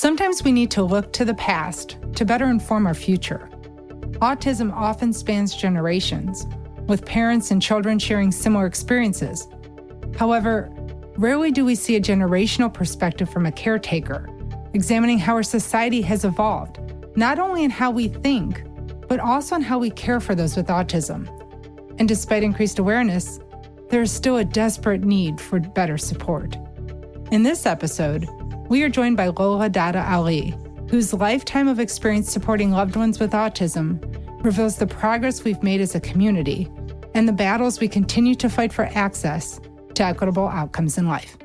Sometimes we need to look to the past to better inform our future. Autism often spans generations, with parents and children sharing similar experiences. However, rarely do we see a generational perspective from a caretaker, examining how our society has evolved, not only in how we think, but also in how we care for those with autism. And despite increased awareness, there is still a desperate need for better support. In this episode, we are joined by Lola Dada-Olley, whose lifetime of experience supporting loved ones with autism reveals the progress we've made as a community and the battles we continue to fight for access to equitable outcomes in life.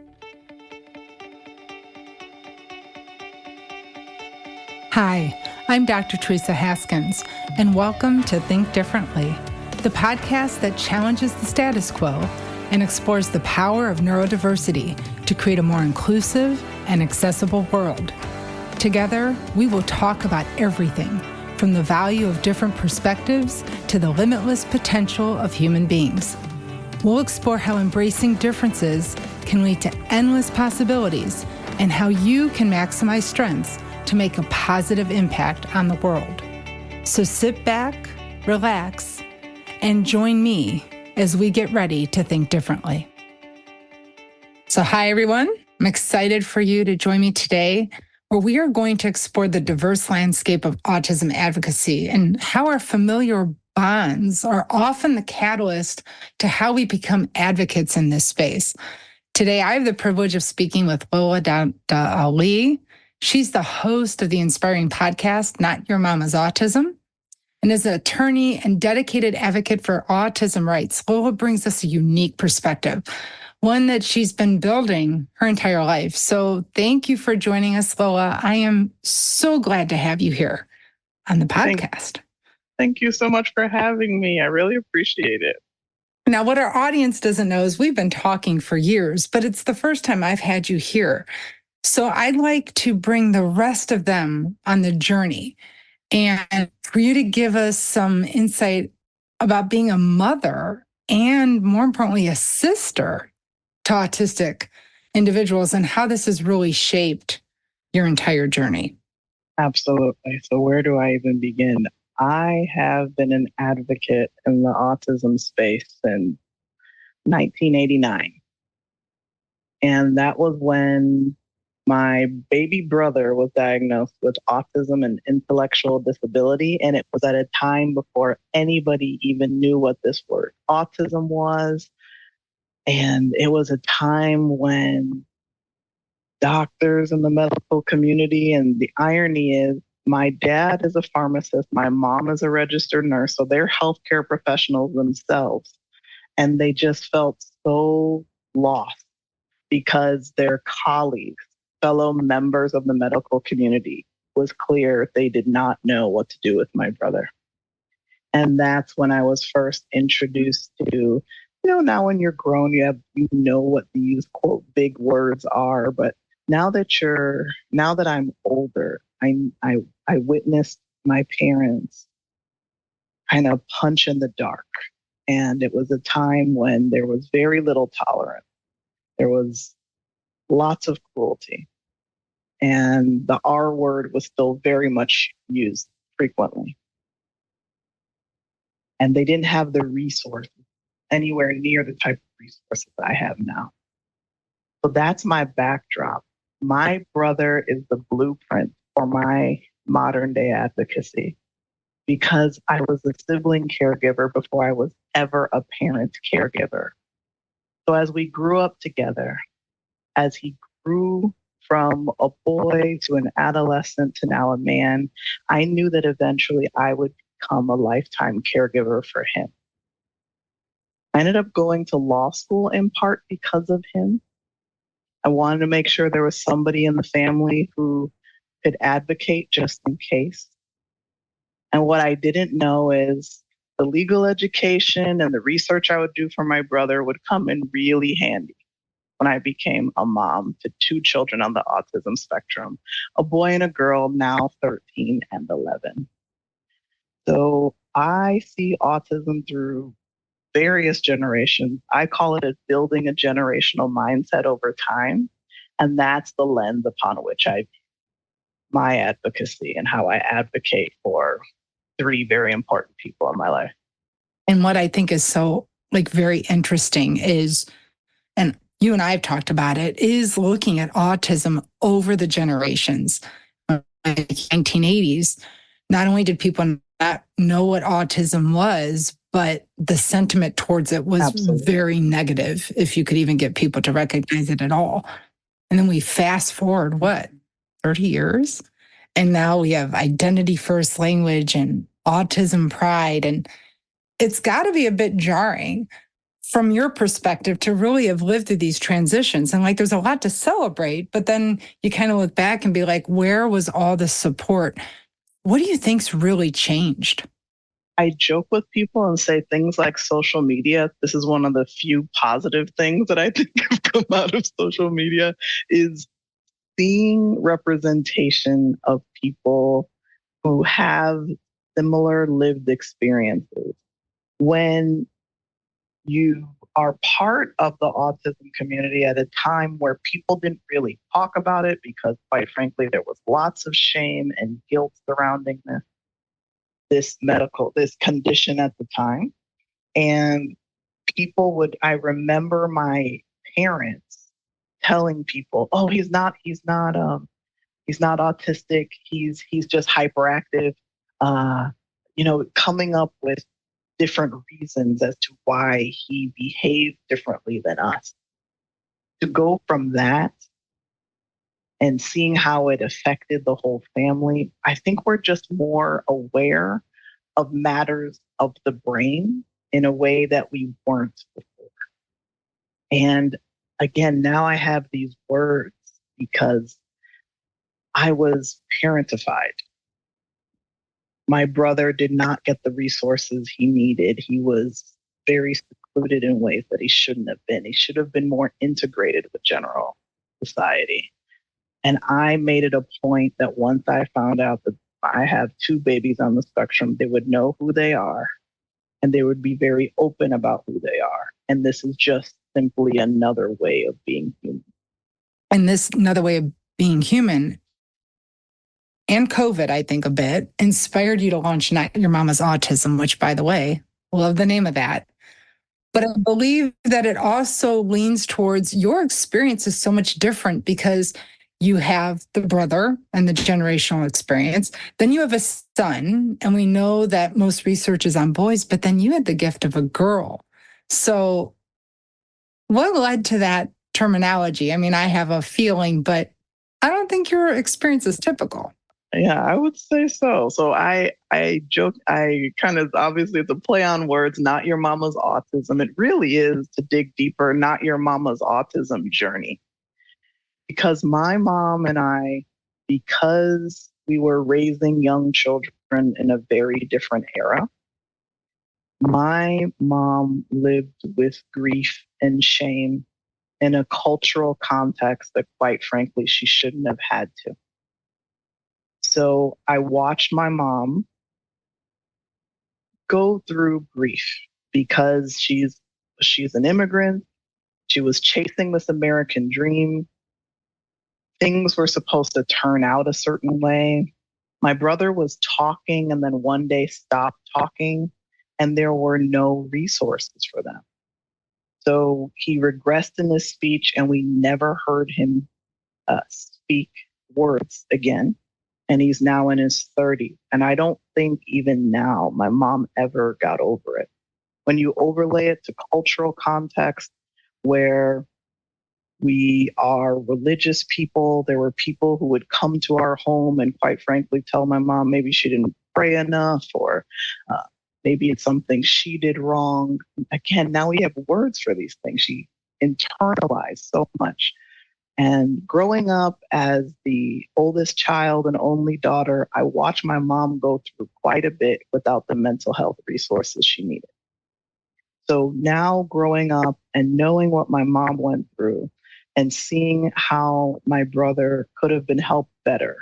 Hi, I'm Dr. Teresa Haskins, and welcome to Think Differently, the podcast that challenges the status quo and explores the power of neurodiversity to create a more inclusive and accessible world. Together, we will talk about everything from the value of different perspectives to the limitless potential of human beings. We'll explore how embracing differences can lead to endless possibilities and how you can maximize strengths to make a positive impact on the world. So sit back, relax, and join me as we get ready to think differently. So hi, everyone. I'm excited for you to join me today, where we are going to explore the diverse landscape of autism advocacy and how our familiar bonds are often the catalyst to how we become advocates in this space. Today, I have the privilege of speaking with Lola Dada-Olley. She's the host of the inspiring podcast, Not Your Mama's Autism. And as an attorney and dedicated advocate for autism rights, Lola brings us a unique perspective, one that she's been building her entire life. So thank you for joining us, Lola. I am so glad to have you here on the podcast. Thank you so much for having me. I really appreciate it. Now, what our audience doesn't know is we've been talking for years, but it's the first time I've had you here. So I'd like to bring the rest of them on the journey and for you to give us some insight about being a mother and, more importantly, a sister to autistic individuals and how this has really shaped your entire journey. Absolutely. So where do I even begin? I have been an advocate in the autism space since 1989. And that was when my baby brother was diagnosed with autism and intellectual disability. And it was at a time before anybody even knew what this word autism was. And it was a time when doctors in the medical community, and the irony is my dad is a pharmacist, my mom is a registered nurse, so they're healthcare professionals themselves. And they just felt so lost because their colleagues, fellow members of the medical community, was clear they did not know what to do with my brother. And that's when I was first introduced to, now when you're grown, you know what these quote big words are. But now that I'm older, I witnessed my parents kind of punch in the dark. And it was a time when there was very little tolerance. There was lots of cruelty. And the R word was still very much used frequently. And they didn't have the resources anywhere near the type of resources I have now. So that's my backdrop. My brother is the blueprint for my modern day advocacy because I was a sibling caregiver before I was ever a parent caregiver. So as we grew up together, as he grew from a boy to an adolescent to now a man, I knew that eventually I would become a lifetime caregiver for him. I ended up going to law school in part because of him. I wanted to make sure there was somebody in the family who could advocate just in case. And what I didn't know is the legal education and the research I would do for my brother would come in really handy when I became a mom to two children on the autism spectrum, a boy and a girl, now 13 and 11. So I see autism through various generations. I call it building a generational mindset over time. And that's the lens upon which I view. my advocacy and how I advocate for three very important people in my life. And what I think is so very interesting is, and you and I have talked about it, is looking at autism over the generations. Like 1980s, not only did people not know what autism was, but the sentiment towards it was very negative, if you could even get people to recognize it at all. And then we fast forward, 30 years? And now we have identity first language and autism pride. And it's got to be a bit jarring from your perspective to really have lived through these transitions. And there's a lot to celebrate, but then you kind of look back and be like, where was all the support? What do you think's really changed? I joke with people and say things like social media. This is one of the few positive things that I think have come out of social media, is seeing representation of people who have similar lived experiences. When you are part of the autism community at a time where people didn't really talk about it because, quite frankly, there was lots of shame and guilt surrounding this condition at the time. And I remember my parents telling people, oh, he's not autistic. He's just hyperactive. Coming up with different reasons as to why he behaved differently than us. To go from that and seeing how it affected the whole family, I think we're just more aware of matters of the brain in a way that we weren't before. And again, now I have these words because I was parentified. My brother did not get the resources he needed. He was very secluded in ways that he shouldn't have been. He should have been more integrated with general society. And I made it a point that once I found out that I have two babies on the spectrum, they would know who they are and they would be very open about who they are. And this is just simply another way of being human. And this another way of being human, and COVID, I think a bit, inspired you to launch Not Your Mama's Autism, which, by the way, love the name of that. But I believe that it also leans towards your experience is so much different because you have the brother and the generational experience. Then you have a son, and we know that most research is on boys, but then you had the gift of a girl. So what led to that terminology? I mean, I have a feeling, but I don't think your experience is typical. Yeah, I would say so. So I joke, I kind of, obviously it's a play on words, Not Your Mama's Autism. It really is, to dig deeper, Not Your Mama's Autism journey. Because my mom and I, because we were raising young children in a very different era, my mom lived with grief and shame in a cultural context that, quite frankly, she shouldn't have had to. So I watched my mom go through grief because she's an immigrant. She was chasing this American dream. Things were supposed to turn out a certain way. My brother was talking and then one day stopped talking, and there were no resources for them. So he regressed in his speech, and we never heard him speak words again. And he's now in his 30s. And I don't think even now my mom ever got over it. When you overlay it to cultural context where we are religious people, there were people who would come to our home and, quite frankly, tell my mom maybe she didn't pray enough, or maybe it's something she did wrong. Again, now we have words for these things. She internalized so much. And growing up as the oldest child and only daughter, I watched my mom go through quite a bit without the mental health resources she needed. So now growing up and knowing what my mom went through and seeing how my brother could have been helped better,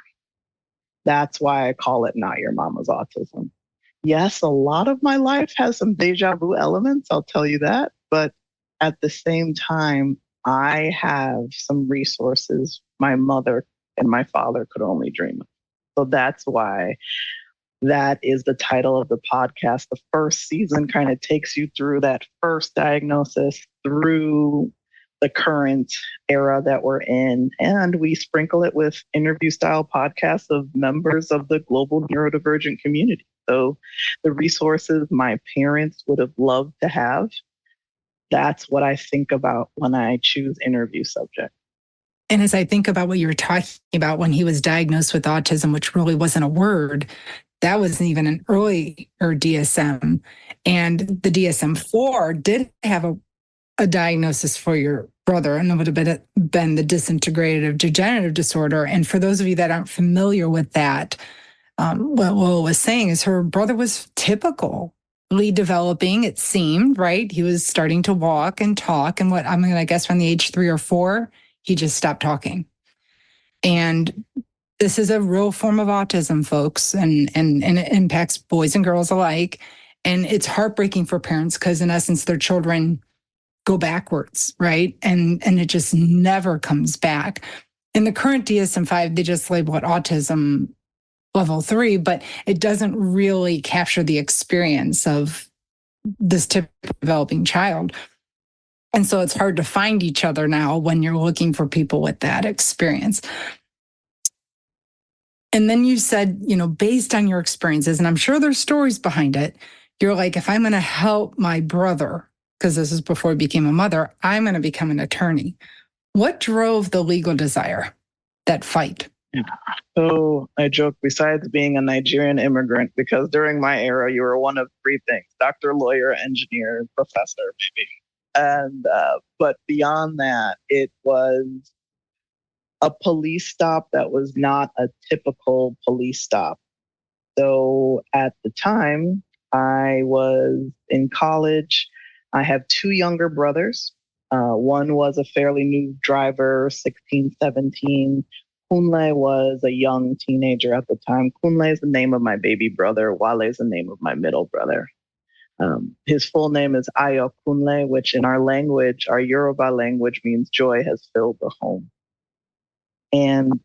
that's why I call it Not Your Mama's Autism. Yes, a lot of my life has some deja vu elements, I'll tell you that. But at the same time, I have some resources my mother and my father could only dream of. So that's why that is the title of the podcast. The first season kind of takes you through that first diagnosis, through the current era that we're in. And we sprinkle it with interview style podcasts of members of the global neurodivergent community. So the resources my parents would have loved to have, that's what I think about when I choose interview subjects. And as I think about what you were talking about when he was diagnosed with autism, which really wasn't a word, that was even an earlier DSM. And the DSM-4 did have a diagnosis for your brother, and it would have been the disintegrative degenerative disorder. And for those of you that aren't familiar with that, what Lola was saying is her brother was typically developing, it seemed, right? He was starting to walk and talk. And I guess from the age 3 or 4, he just stopped talking. And this is a real form of autism, folks, and it impacts boys and girls alike. And it's heartbreaking for parents because, in essence, their children go backwards, right? And it just never comes back. In the current DSM-5, they just label it autism level 3, but it doesn't really capture the experience of this typical developing child. And so it's hard to find each other now when you're looking for people with that experience. And then you said, based on your experiences, and I'm sure there's stories behind it, you're like, if I'm going to help my brother, because this is before he became a mother, I'm going to become an attorney. What drove the legal desire, that fight? Yeah. So I joke, besides being a Nigerian immigrant, because during my era, you were one of 3 things: doctor, lawyer, engineer, professor, maybe. And but beyond that, it was a police stop that was not a typical police stop. So at the time, I was in college. I have 2 younger brothers. One was a fairly new driver, 16, 17. Kunle was a young teenager at the time. Kunle is the name of my baby brother. Wale is the name of my middle brother. His full name is Ayo Kunle, which in our language, our Yoruba language, means joy has filled the home. And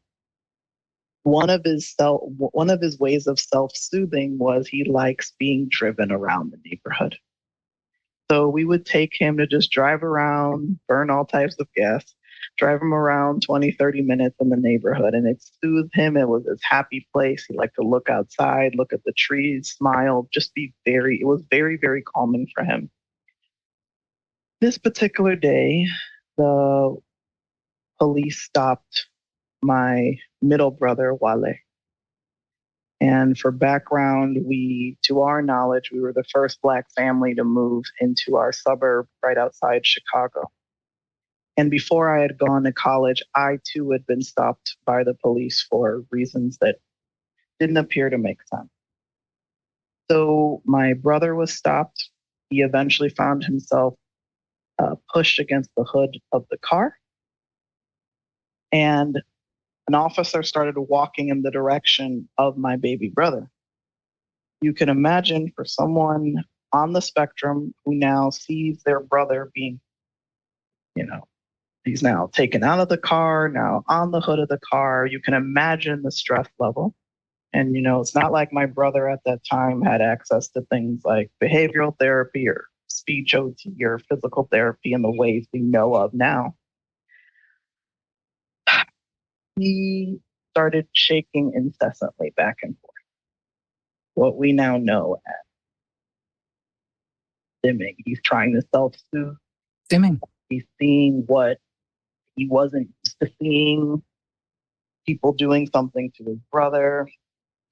one of his ways of self-soothing was he likes being driven around the neighborhood. So we would take him to just drive around, burn all types of gas, drive him around 20, 30 minutes in the neighborhood, and it soothed him. It was his happy place. He liked to look outside, look at the trees, smile, it was very, very calming for him. This particular day, the police stopped my middle brother, Wale. And for background, to our knowledge, we were the first Black family to move into our suburb right outside Chicago. And before I had gone to college, I too had been stopped by the police for reasons that didn't appear to make sense. So my brother was stopped. He eventually found himself pushed against the hood of the car. And an officer started walking in the direction of my baby brother. You can imagine, for someone on the spectrum who now sees their brother being, he's now taken out of the car, now on the hood of the car, you can imagine the stress level. And, it's not like my brother at that time had access to things like behavioral therapy or speech OT or physical therapy in the ways we know of now. He started shaking incessantly back and forth, what we now know as stimming. He's trying to self-soothe. Stimming. He's seeing what he wasn't used to seeing, people doing something to his brother.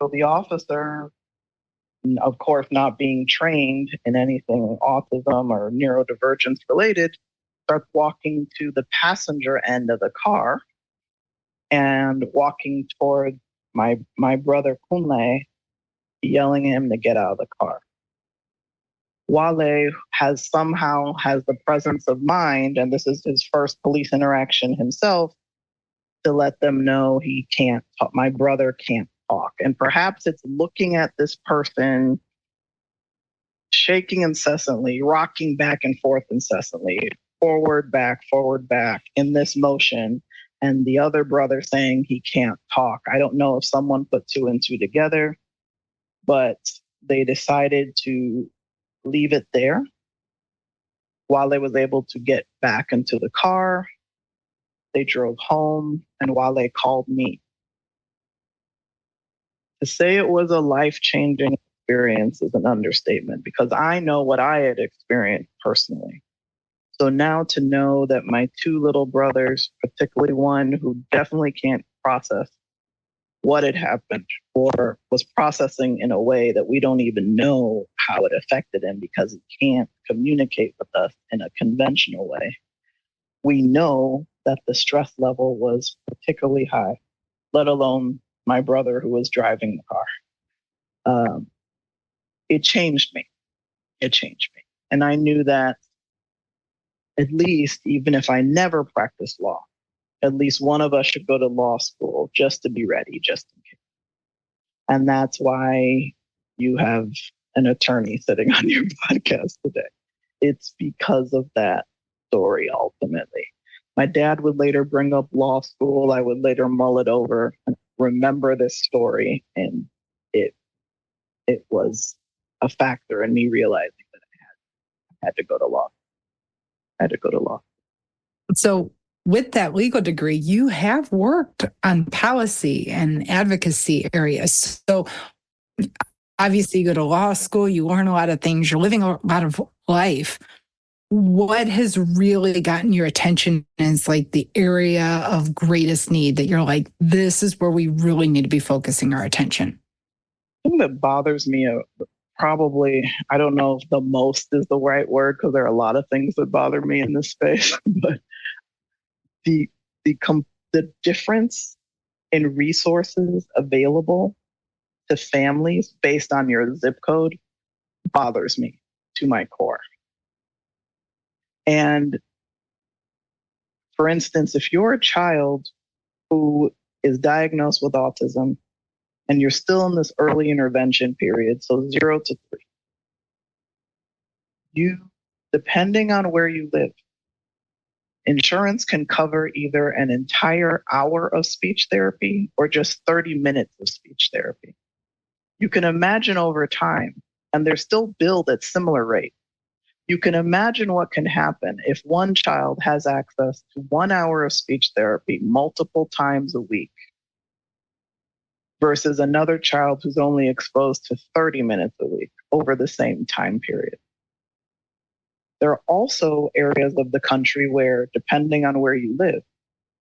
So the officer, of course, not being trained in anything autism or neurodivergence related, starts walking to the passenger end of the car and walking toward my brother Kunle, yelling at him to get out of the car. Wale has the presence of mind, and this is his first police interaction himself, to let them know he can't talk. My brother can't talk. And perhaps it's looking at this person shaking incessantly, rocking back and forth incessantly, forward, back, in this motion, and the other brother saying he can't talk. I don't know if someone put two and two together, but they decided to leave it there while they was able to get back into the car. They drove home, and while they called me, to say it was a life-changing experience is an understatement, because I know what I had experienced personally. So now to know that my two little brothers, particularly one who definitely can't process what had happened, or was processing in a way that we don't even know how it affected him because he can't communicate with us in a conventional way. We know that the stress level was particularly high, let alone my brother who was driving the car. It changed me. It changed me. And I knew that at least, even if I never practiced law, at least one of us should go to law school just to be ready, just in case. And that's why you have an attorney sitting on your podcast today. It's because of that story, ultimately. My dad would later bring up law school. I would later mull it over and remember this story. And it was a factor in me realizing that I had to go to law. I had to go to law. So with that legal degree, you have worked on policy and advocacy areas. So obviously you go to law school, you learn a lot of things, you're living a lot of life. What has really gotten your attention is like the area of greatest need that you're like, this is where we really need to be focusing our attention? The thing that bothers me, probably, I don't know if the most is the right word, because there are a lot of things that bother me in this space, but the difference in resources available to families based on your zip code bothers me to my core. And for instance, if you're a child who is diagnosed with autism and you're still in this early intervention period, so 0 to 3, you, depending on where you live, insurance can cover either an entire hour of speech therapy or just 30 minutes of speech therapy. You can imagine over time, and they're still billed at similar rates. You can imagine what can happen if one child has access to 1 hour of speech therapy multiple times a week versus another child who's only exposed to 30 minutes a week over the same time period. There are also areas of the country where, depending on where you live,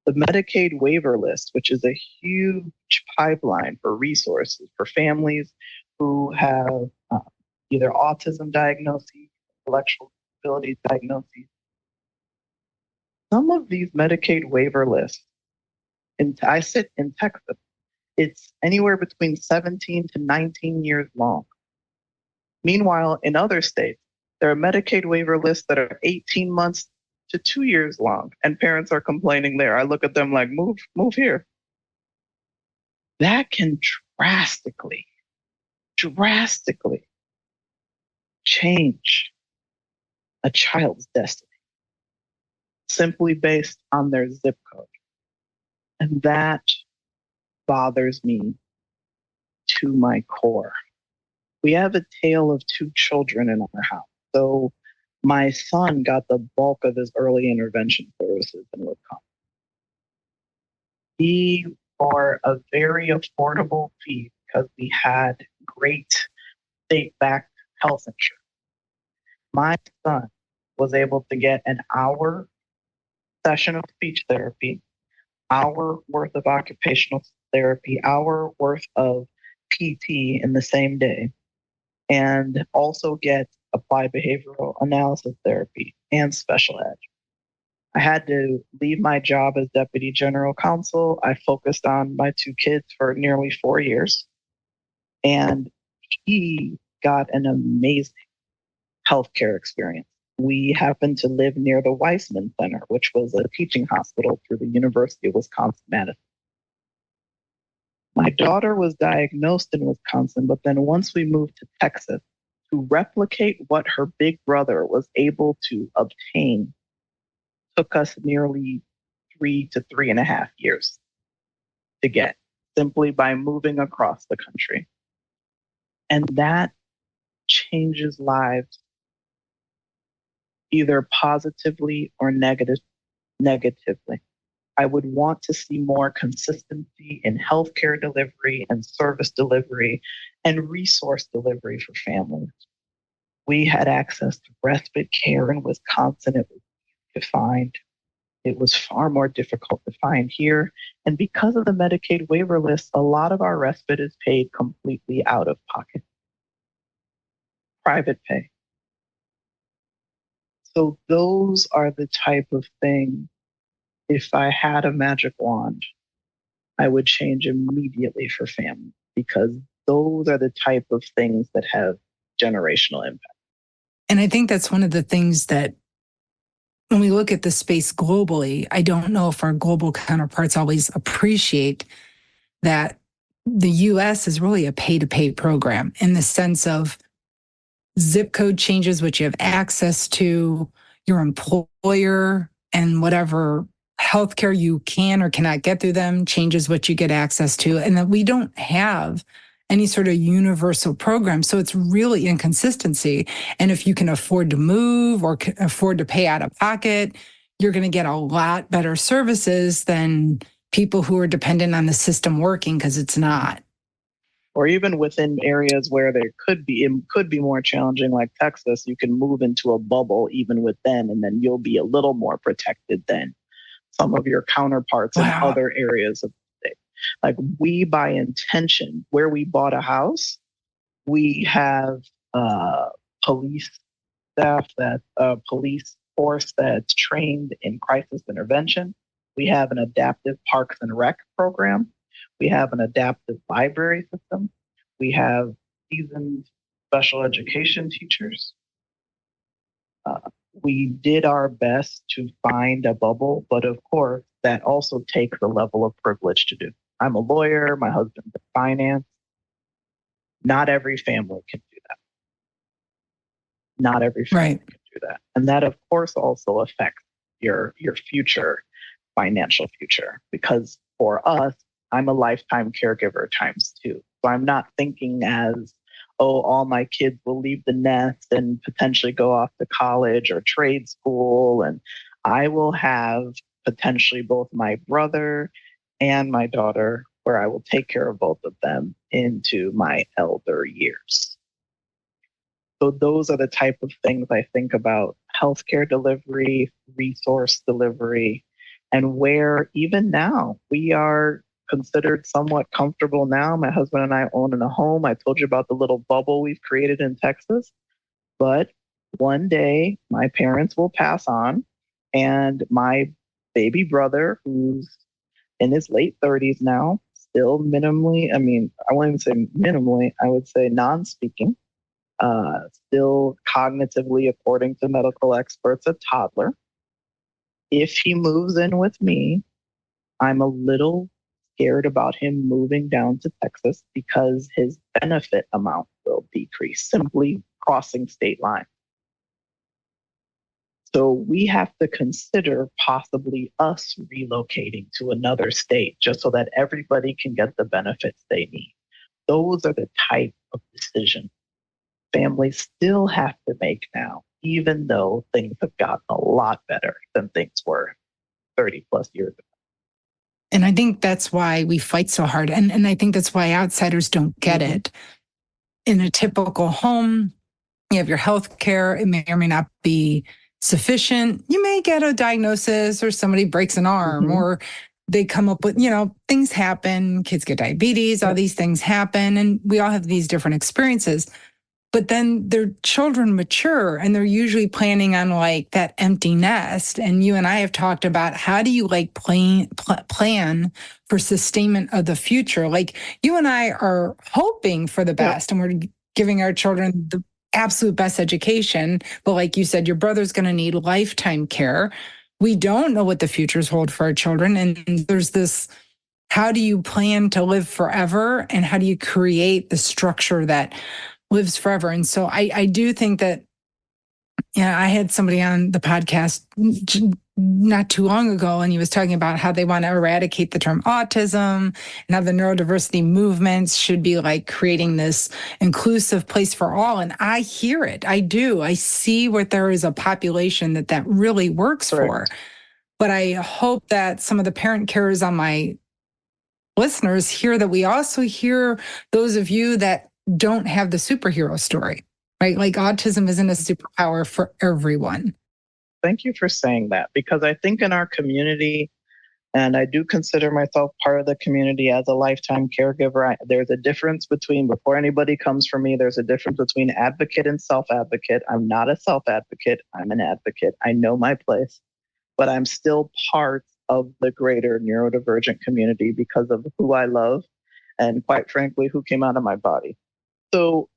the Medicaid waiver list, which is a huge pipeline for resources for families who have either autism diagnoses, intellectual disability diagnoses. Some of these Medicaid waiver lists, and I sit in Texas, it's anywhere between 17 to 19 years long. Meanwhile, in other states, there are Medicaid waiver lists that are 18 months to 2 years long, and parents are complaining there. I look at them like, move here. That can drastically change a child's destiny simply based on their zip code. And that bothers me to my core. We have a tale of two children in our house. So my son got the bulk of his early intervention services in Wisconsin. He, for a very affordable fee, because we had great state-backed health insurance, my son was able to get an hour session of speech therapy, hour worth of occupational therapy, hour worth of PT in the same day, and also get applied behavioral analysis therapy and special ed. I had to leave my job as deputy general counsel. I focused on my two kids for nearly 4 years, and he got an amazing healthcare experience. We happened to live near the Weissman Center, which was a teaching hospital through the University of Wisconsin-Madison. My daughter was diagnosed in Wisconsin, but then once we moved to Texas, to replicate what her big brother was able to obtain took us nearly to 3.5 years to get simply by moving across the country. And that changes lives either positively or negatively. I would want to see more consistency in healthcare delivery and service delivery and resource delivery for families. We had access to respite care in Wisconsin. It was easy to find. It was far more difficult to find here. And because of the Medicaid waiver list, a lot of our respite is paid completely out of pocket. Private pay. So those are the type of things, if I had a magic wand, I would change immediately for family, because those are the type of things that have generational impact. And I think that's one of the things that when we look at the space globally, I don't know if our global counterparts always appreciate that the US is really a pay-to-pay program in the sense of zip code changes, which you have access to, your employer, and whatever healthcare you can or cannot get through them changes what you get access to, and that we don't have any sort of universal program. So it's really inconsistency. And if you can afford to move or can afford to pay out of pocket, you're going to get a lot better services than people who are dependent on the system working, because it's not. Or even within areas where it could be more challenging, like Texas, you can move into a bubble even with them, and then you'll be a little more protected than some of your counterparts in other areas of the state. Like, we, by intention, where we bought a house, we have police staff, police force that's trained in crisis intervention. We have an adaptive parks and rec program. We have an adaptive library system. We have seasoned special education teachers. We did our best to find a bubble, but of course, that also takes a level of privilege to do. I'm a lawyer, my husband's in finance. Not every family can do that. Not every family can do that. And that, of course, also affects your future, financial future, because for us, I'm a lifetime caregiver ×2. So I'm not thinking as, oh, all my kids will leave the nest and potentially go off to college or trade school. And I will have potentially both my brother and my daughter, where I will take care of both of them into my elder years. So those are the type of things I think about: healthcare delivery, resource delivery, and where even now we are considered somewhat comfortable now. My husband and I own a home. I told you about the little bubble we've created in Texas. But one day my parents will pass on, and my baby brother, who's in his late 30s now, still minimally, I won't even say minimally, I would say non-speaking, still cognitively, according to medical experts, a toddler. If he moves in with me, I'm a little scared about him moving down to Texas, because his benefit amount will decrease simply crossing state lines. So we have to consider possibly us relocating to another state just so that everybody can get the benefits they need. Those are the type of decisions families still have to make now, even though things have gotten a lot better than things were 30 plus years ago. And I think that's why we fight so hard. And I think that's why outsiders don't get it. In a typical home, you have your health care. It may or may not be sufficient. You may get a diagnosis, or somebody breaks an arm, or they come up with, things happen. Kids get diabetes, all these things happen. And we all have these different experiences. But then their children mature, and they're usually planning on like that empty nest. And you and I have talked about, how do you like plan for sustainment of the future? Like, you and I are hoping for the best, and we're giving our children the absolute best education. But like you said, your brother's going to need lifetime care. We don't know what the futures hold for our children. And there's this, how do you plan to live forever? And how do you create the structure that lives forever? And so I do think that, I had somebody on the podcast not too long ago, and he was talking about how they want to eradicate the term autism and how the neurodiversity movements should be like creating this inclusive place for all. And I hear it. I do. I see what there is a population that really works for. But I hope that some of the parent carers on my listeners hear that we also hear those of you that don't have the superhero story, right? Like autism isn't a superpower for everyone. Thank you for saying that, because I think in our community, and I do consider myself part of the community as a lifetime caregiver, there's a difference between, before anybody comes for me, there's a difference between advocate and self-advocate. I'm not a self-advocate, I'm an advocate. I know my place, but I'm still part of the greater neurodivergent community because of who I love and, quite frankly, who came out of my body. So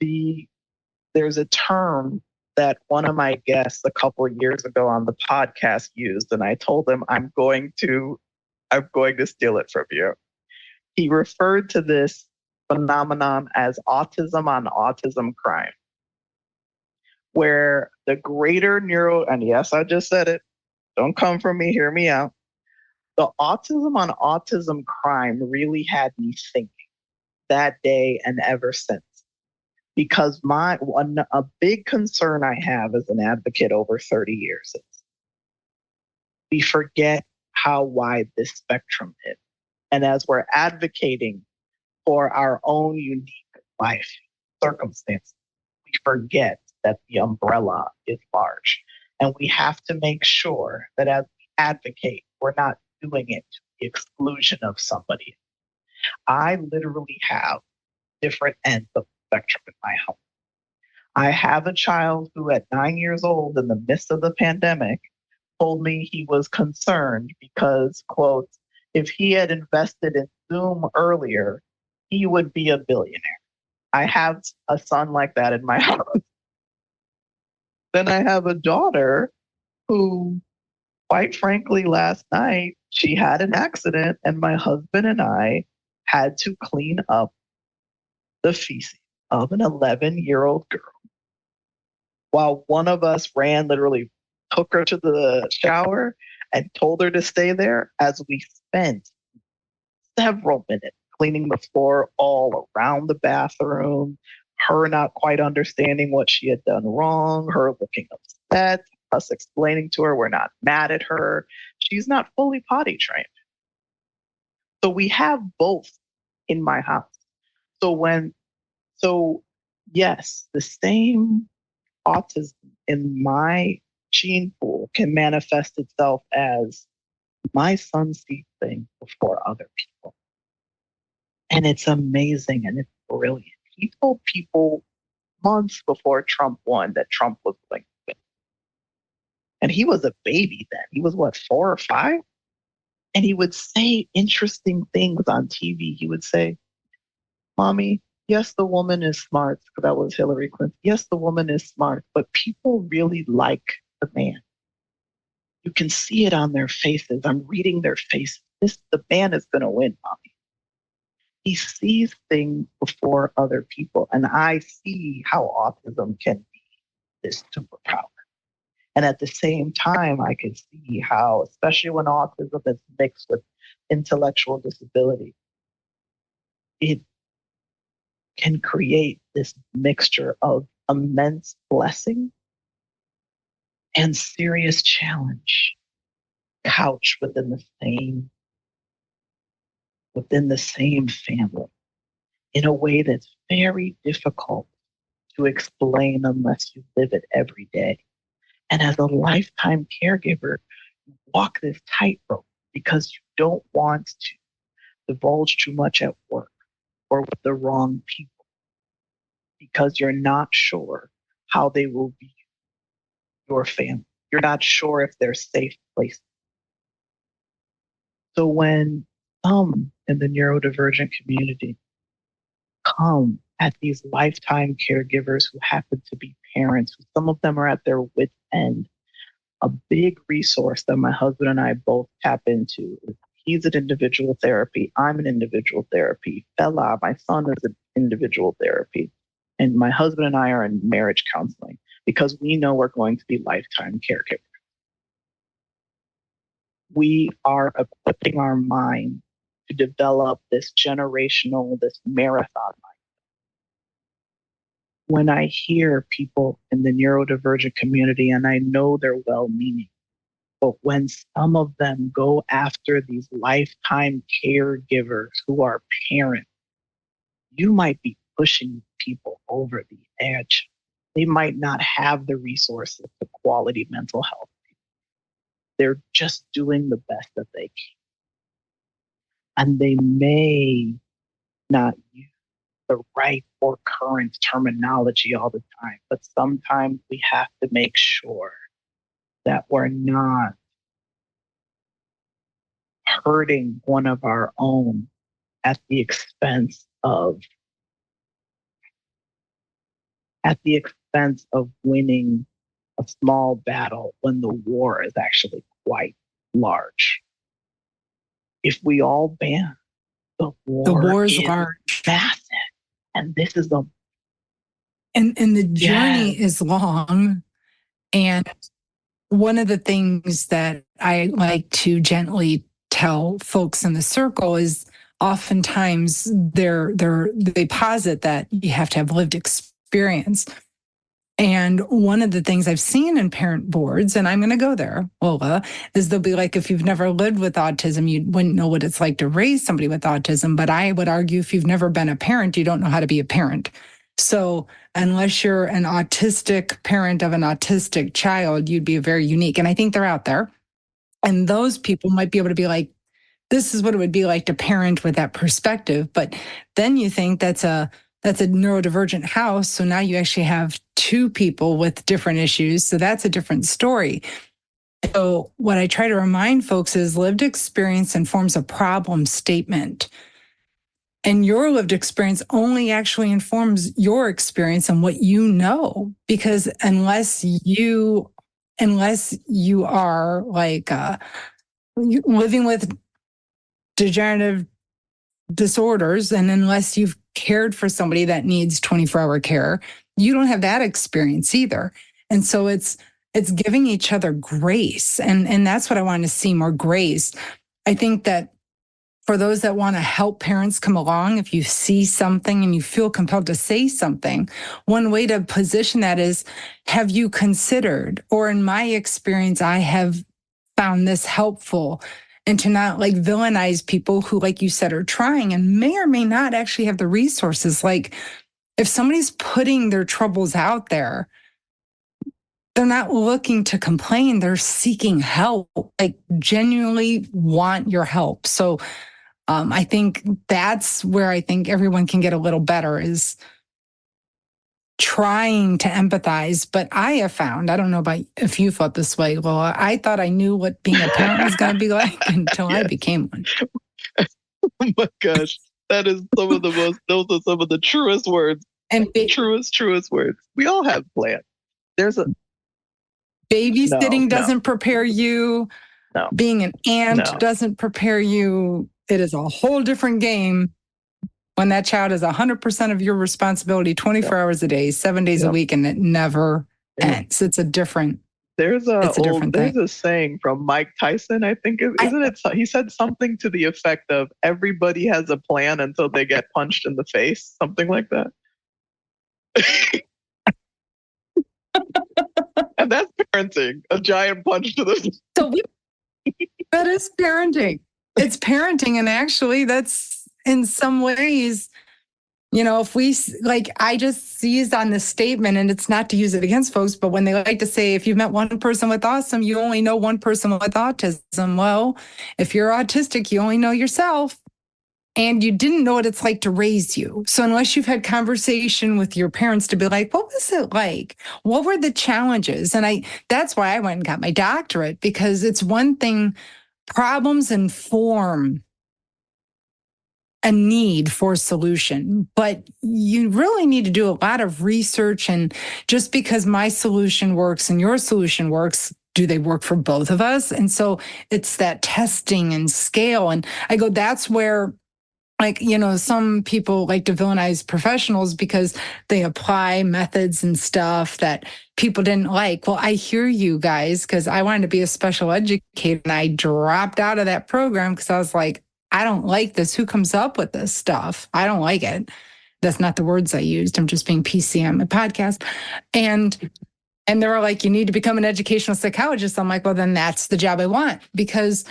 there's a term that one of my guests a couple of years ago on the podcast used, and I told him I'm going to steal it from you. He referred to this phenomenon as autism on autism crime, where the greater and yes, I just said it, don't come for me, hear me out. The autism on autism crime really had me thinking that day and ever since. Because a big concern I have as an advocate over 30 years is we forget how wide this spectrum is. And as we're advocating for our own unique life circumstances, we forget that the umbrella is large. And we have to make sure that as we advocate, we're not doing it to the exclusion of somebody. I literally have different ends of the spectrum in my home. I have a child who at 9 years old in the midst of the pandemic told me he was concerned because, quote, if he had invested in Zoom earlier, he would be a billionaire. I have a son like that in my house. Then I have a daughter who, quite frankly, last night, she had an accident and my husband and I had to clean up the feces of an 11-year-old girl. While one of us literally took her to the shower and told her to stay there, as we spent several minutes cleaning the floor all around the bathroom, her not quite understanding what she had done wrong, her looking upset, us explaining to her we're not mad at her. She's not fully potty trained. So we have both in my house. So yes, the same autism in my gene pool can manifest itself as my son sees things before other people. And it's amazing and it's brilliant. He told people months before Trump won that Trump was going to win. And he was a baby then. He was 4 or 5? And he would say interesting things on TV. He would say, Mommy, yes, the woman is smart. That was Hillary Clinton. Yes, the woman is smart, but people really like the man. You can see it on their faces. I'm reading their faces. The man is going to win, Mommy. He sees things before other people. And I see how autism can be this superpower. And at the same time, I can see how, especially when autism is mixed with intellectual disability, it can create this mixture of immense blessing and serious challenge couched within the same family in a way that's very difficult to explain unless you live it every day. And as a lifetime caregiver, you walk this tightrope because you don't want to divulge too much at work or with the wrong people because you're not sure how they will view your family. You're not sure if they're safe places. So when some in the neurodivergent community come at these lifetime caregivers who happen to be parents, some of them are at their wit's end, a big resource that my husband and I both tap into is he's an individual therapy. I'm an individual therapy. Fela, my son, is an individual therapy. And my husband and I are in marriage counseling because we know we're going to be lifetime caregivers. we are equipping our mind to develop this generational, this marathon. When I hear people in the neurodivergent community, and I know they're well-meaning, but when some of them go after these lifetime caregivers who are parents, you might be pushing people over the edge. They might not have the resources to quality mental health. They're just doing the best that they can. And they may not use the right or current terminology all the time, but sometimes we have to make sure that we're not hurting one of our own at the expense of winning a small battle when the war is actually quite large. If we all band, the war is large, massive, and this is and the journey is long. And one of the things that I like to gently tell folks in the circle is oftentimes they posit that you have to have lived experience. And one of the things I've seen in parent boards, and I'm going to go there, Lola, is they'll be like, if you've never lived with autism, you wouldn't know what it's like to raise somebody with autism. But I would argue if you've never been a parent, you don't know how to be a parent. So unless you're an autistic parent of an autistic child, you'd be very unique. And I think they're out there. And those people might be able to be like, this is what it would be like to parent with that perspective. But then you think that's a neurodivergent house. So now you actually have two people with different issues. So that's a different story. So what I try to remind folks is lived experience informs a problem statement. And your lived experience only actually informs your experience and what you know. Because unless you are like living with degenerative disorders, and unless you've cared for somebody that needs 24-hour care, you don't have that experience either. And so it's giving each other grace. And that's what I want to see, more grace. I think that for those that want to help parents come along, if you see something and you feel compelled to say something, one way to position that is, have you considered, or in my experience, I have found this helpful. And to not like villainize people who, like you said, are trying and may or may not actually have the resources. Like if somebody's putting their troubles out there, they're not looking to complain, they're seeking help, like genuinely want your help. So I think that's where I think everyone can get a little better, is trying to empathize. But I have found, I don't know about if you felt this way, Lola, I thought I knew what being a parent was going to be like until I became one. Oh my gosh. That is those are some of the truest words. And truest words. We all have plans. There's a babysitting doesn't prepare you. No. Being an aunt doesn't prepare you. It is a whole different game when that child is 100% of your responsibility, 24 hours a day, 7 days a week, and it never ends. It's a different. There's a saying from Mike Tyson, I think, isn't it? He said something to the effect of, everybody has a plan until they get punched in the face, something like that. And that's parenting, a giant punch to the face. So that is parenting. It's parenting. And actually, that's in some ways, if we, like, I just seized on this statement, and it's not to use it against folks, but when they like to say, if you've met one person with autism, you only know one person with autism. Well, if you're autistic, you only know yourself, and you didn't know what it's like to raise you. So unless you've had conversation with your parents to be like, what was it like? What were the challenges? And that's why I went and got my doctorate, because it's one thing, problems inform a need for solution, but you really need to do a lot of research. And just because my solution works and your solution works, do they work for both of us? And so it's that testing and scale. And I go, that's where like, some people like to villainize professionals because they apply methods and stuff that people didn't like. Well, I hear you guys, because I wanted to be a special educator and I dropped out of that program because I was like, I don't like this. Who comes up with this stuff? I don't like it. That's not the words I used. I'm just being PC on my podcast. And they were like, you need to become an educational psychologist. I'm like, well, then that's the job I want. Because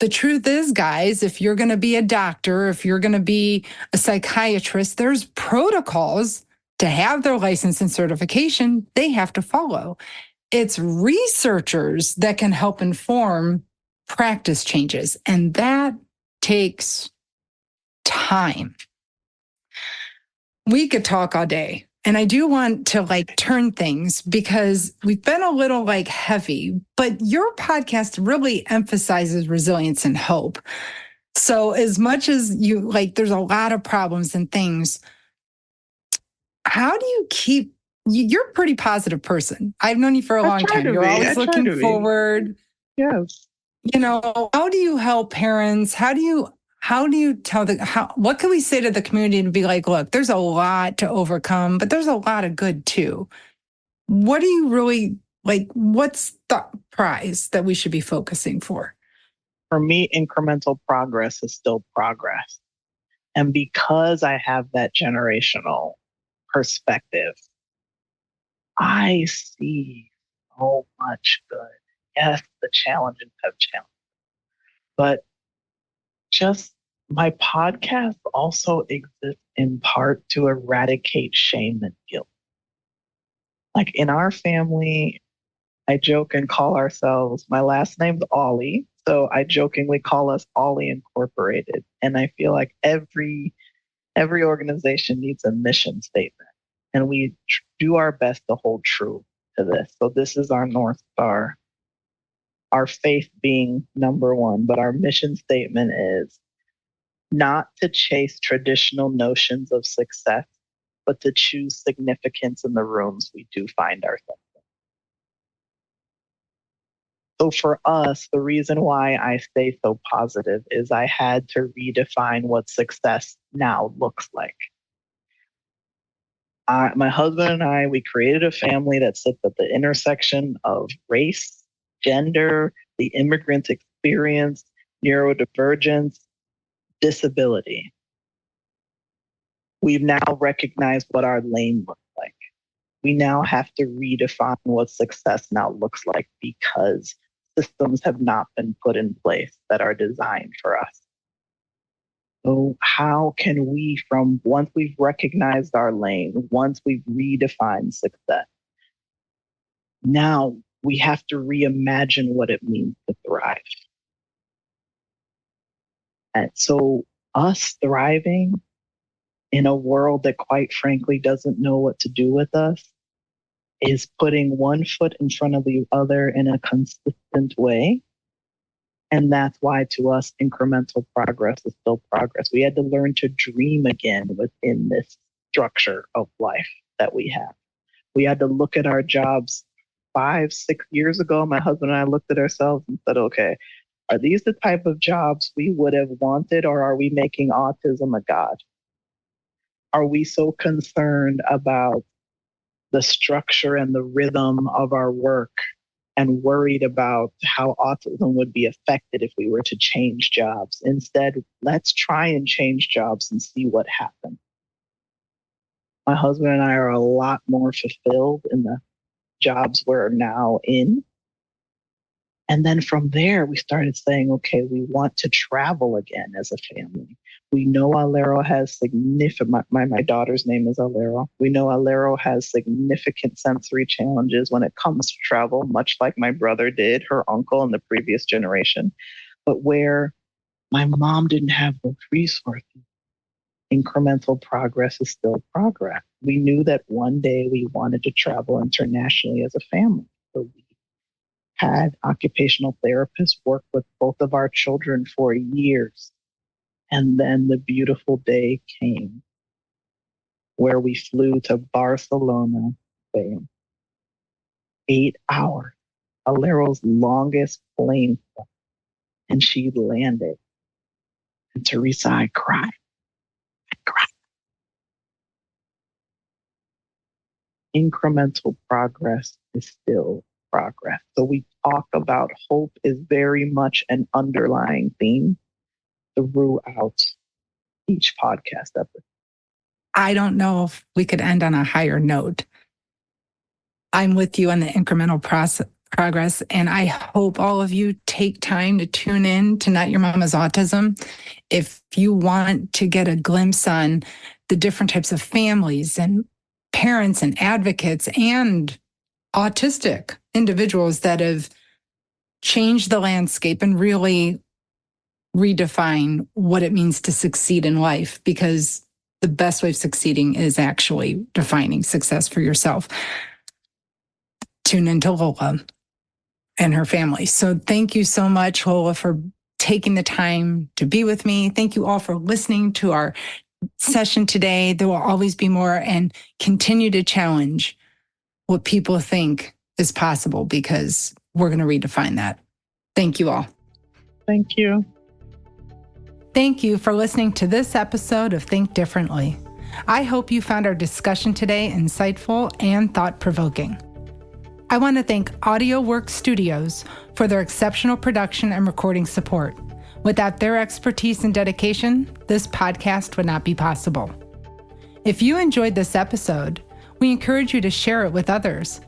the truth is, guys, if you're going to be a doctor, if you're going to be a psychiatrist, there's protocols to have their license and certification they have to follow. It's researchers that can help inform practice changes, and that takes time. We could talk all day. And I do want to turn things, because we've been a little heavy, but your podcast really emphasizes resilience and hope. So as much as you there's a lot of problems and things, how do you keep, you're a pretty positive person. I've known you for a long time. You're always looking forward. Yes. How do you help parents? How do you tell what can we say to the community to be like, look, there's a lot to overcome, but there's a lot of good too. What do you really what's the prize that we should be focusing for? For me, incremental progress is still progress. And because I have that generational perspective, I see so much good. Yes, the challenges have challenges, but just my podcast also exists in part to eradicate shame and guilt. Like in our family, I joke and call ourselves, my last name's Olley, so I jokingly call us Olley Incorporated. And I feel like every organization needs a mission statement, and we do our best to hold true to this. So this is our North Star, our faith being number one, but our mission statement is not to chase traditional notions of success, but to choose significance in the rooms we do find ourselves in. So for us, the reason why I stay so positive is I had to redefine what success now looks like. My husband and I, we created a family that sits at the intersection of race, gender, the immigrant experience, neurodivergence, disability. We've now recognized what our lane looks like. We now have to redefine what success now looks like, because systems have not been put in place that are designed for us. So how can we, once we've recognized our lane, once we've redefined success, now we have to reimagine what it means to thrive. And so us thriving in a world that quite frankly doesn't know what to do with us is putting one foot in front of the other in a consistent way. And that's why to us, incremental progress is still progress. We had to learn to dream again within this structure of life that we have. We had to look at our jobs 5, 6 years ago. My husband and I looked at ourselves and said, okay, are these the type of jobs we would have wanted, or are we making autism a god? Are we so concerned about the structure and the rhythm of our work and worried about how autism would be affected if we were to change jobs? Instead, let's try and change jobs and see what happens. My husband and I are a lot more fulfilled in the jobs we're now in. And then from there, we started saying, okay, we want to travel again as a family. We know Alero has significant, my daughter's name is Alero. We know Alero has significant sensory challenges when it comes to travel, much like my brother did, her uncle in the previous generation. But where my mom didn't have those resources, incremental progress is still progress. We knew that one day we wanted to travel internationally as a family. So we had occupational therapists work with both of our children for years. And then the beautiful day came where we flew to Barcelona, Spain. 8 hours, Alero's longest plane flight, and she landed. And Teresa, I cried. Incremental progress is still progress. So we talk about hope is very much an underlying theme throughout each podcast episode. I don't know if we could end on a higher note. I'm with you on the incremental progress, and I hope all of you take time to tune in to Not Your Mama's Autism. If you want to get a glimpse on the different types of families and parents and advocates and autistic individuals that have changed the landscape and really redefine what it means to succeed in life, because the best way of succeeding is actually defining success for yourself. Tune into Lola and her family. So thank you so much, Lola, for taking the time to be with me. Thank you all for listening to our session today. There will always be more, and continue to challenge what people think is possible, because we're going to redefine that. Thank you all. Thank you. Thank you for listening to this episode of Think Differently. I hope you found our discussion today insightful and thought-provoking. I want to thank Audio Works Studios for their exceptional production and recording support. Without their expertise and dedication, this podcast would not be possible. If you enjoyed this episode, we encourage you to share it with others.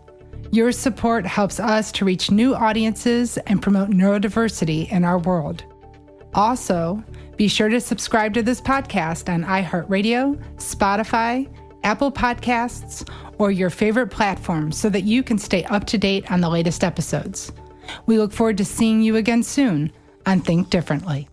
Your support helps us to reach new audiences and promote neurodiversity in our world. Also, be sure to subscribe to this podcast on iHeartRadio, Spotify, Apple Podcasts, or your favorite platform so that you can stay up to date on the latest episodes. We look forward to seeing you again soon on Think Differently.